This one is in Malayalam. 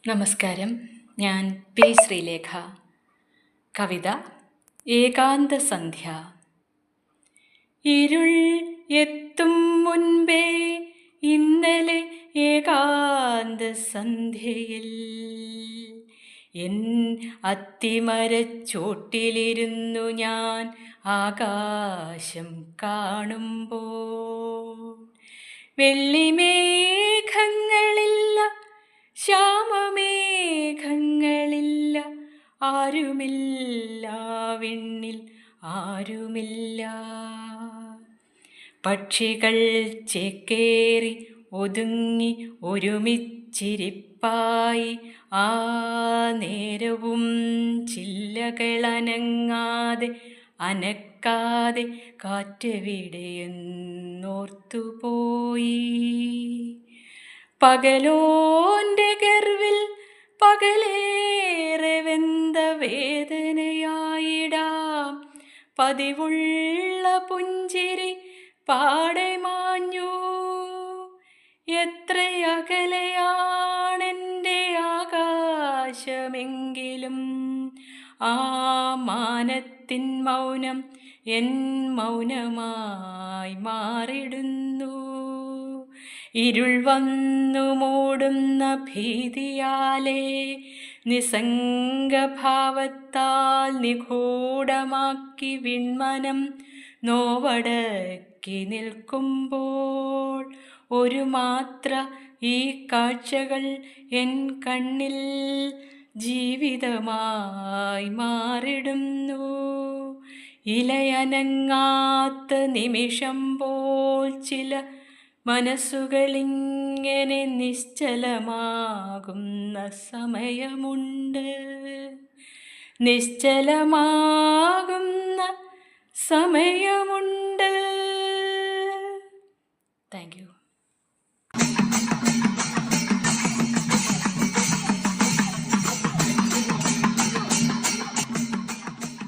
നമസ്കാരം. ഞാൻ പി ശ്രീലേഖ. കവിത ഏകാന്ത സന്ധ്യ. ഇരുൾ എത്തും മുൻപേ ഇന്നലെ ഏകാന്ത സന്ധ്യയിൽ എൻ അത്തിമരച്ചോട്ടിലിരുന്നു ഞാൻ ആകാശം കാണുമ്പോൾ വെള്ളിമേഘങ്ങളില്ല, ശ്യാമമേഘങ്ങളില്ല, ആരുമില്ല വിണ്ണിൽ, ആരുമില്ല. പക്ഷികൾ ചേക്കേറി ഒതുങ്ങി ഒരുമിച്ചിരിപ്പായി, ആ നേരവും ചില്ലകളനങ്ങാതെ അനക്കാതെ കാറ്റെവിടെയെന്നോർത്തുപോയി. പകലോന്റെ ഗർവിൽ പകലേറെ വെന്ത വേദനയായിടാം, പതിവുള്ള പുഞ്ചിരി പാടെ മാഞ്ഞു. എത്രയകലെയാണെൻ്റെ ആകാശമെങ്കിലും ആ മാനത്തിൻ മൗനം എൻ മൗനമായി മാറിടുന്നു. ഇരുൾ വന്നു മൂടുന്ന ഭീതിയാലേ നിസ്സംഗഭാവത്താൽ നിഗൂഢമാക്കി വിൺമനം നോവടക്കി നിൽക്കുമ്പോൾ ഒരു മാത്ര ഈ കാഴ്ചകൾ എൻ കണ്ണിൽ ജീവിതമായി മാറിടുന്നു. ഇലയനങ്ങാത്ത നിമിഷം പോൽ ചില മനസ്സുകളിങ്ങനെ നിശ്ചലമാകുന്ന സമയമുണ്ട്, നിശ്ചലമാകുന്ന സമയമുണ്ട്. Thank you.